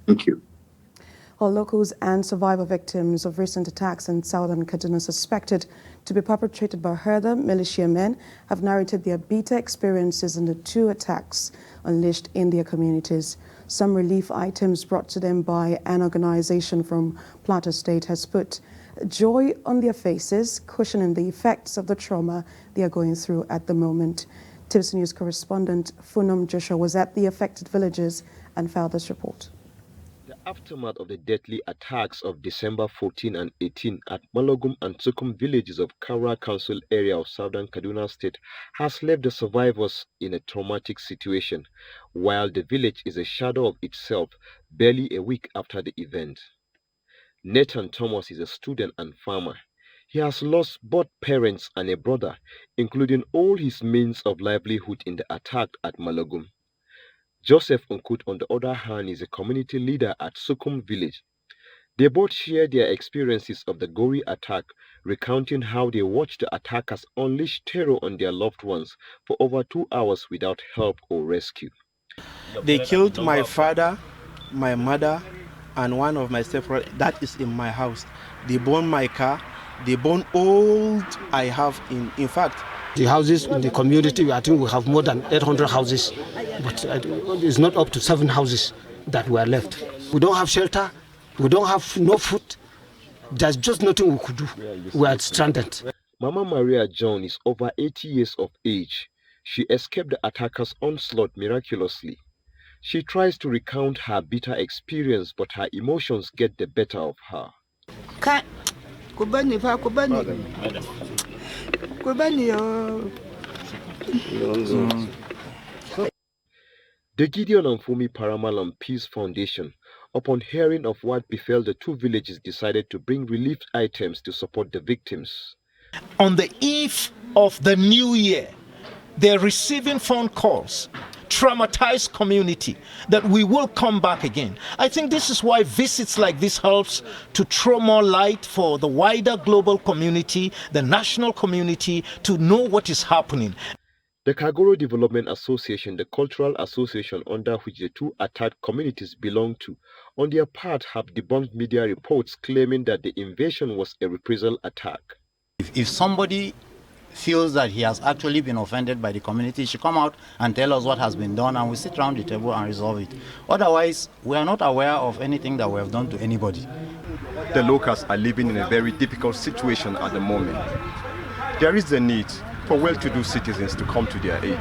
Thank you. All locals and survivor victims of recent attacks in southern Kaduna suspected to be perpetrated by Herder militiamen have narrated their bitter experiences in the 2 attacks unleashed in their communities. Some relief items brought to them by an organization from Plateau State has put joy on their faces, cushioning the effects of the trauma they are going through at the moment. Tips News correspondent Funum Joshua was at the affected villages and filed this report. The aftermath of the deadly attacks of December 14 and 18 at Malogum and Sukum villages of Kaura Council area of southern Kaduna State has left the survivors in a traumatic situation, while the village is a shadow of itself barely a week after the event. Nathan Thomas is a student and farmer. He has lost both parents and a brother, including all his means of livelihood in the attack at Malogum. Joseph Nkut, on the other hand, is a community leader at Sukum village. They both share their experiences of the gory attack, recounting how they watched the attackers unleash terror on their loved ones for over 2 hours without help or rescue. They killed my father, my mother, and one of my stepbrothers. That is in my house. They burned my car. They burned all I have in fact. The houses in the community, I think we have more than 800 houses, but it's not up to 7 houses that were left. We don't have shelter, we don't have no food, there's just nothing we could do. We are stranded. Mama Maria John is over 80 years of age. She escaped the attackers' onslaught miraculously. She tries to recount her bitter experience, but her emotions get the better of her. The Gideon and Fumi Paramalam Peace Foundation, upon hearing of what befell the 2 villages, decided to bring relief items to support the victims. On the eve of the new year, they're receiving phone calls, traumatized community, that we will come back again. I think this is why visits like this helps to throw more light for the wider global community, the national community, to know what is happening. The Kagoro Development Association, the cultural association under which the 2 attacked communities belong to, on their part have debunked media reports claiming that the invasion was a reprisal attack. If somebody feels that he has actually been offended by the community, he should come out and tell us what has been done, and we sit around the table and resolve it. Otherwise, we are not aware of anything that we have done to anybody. The locals are living in a very difficult situation at the moment. There is a need for well-to-do citizens to come to their aid.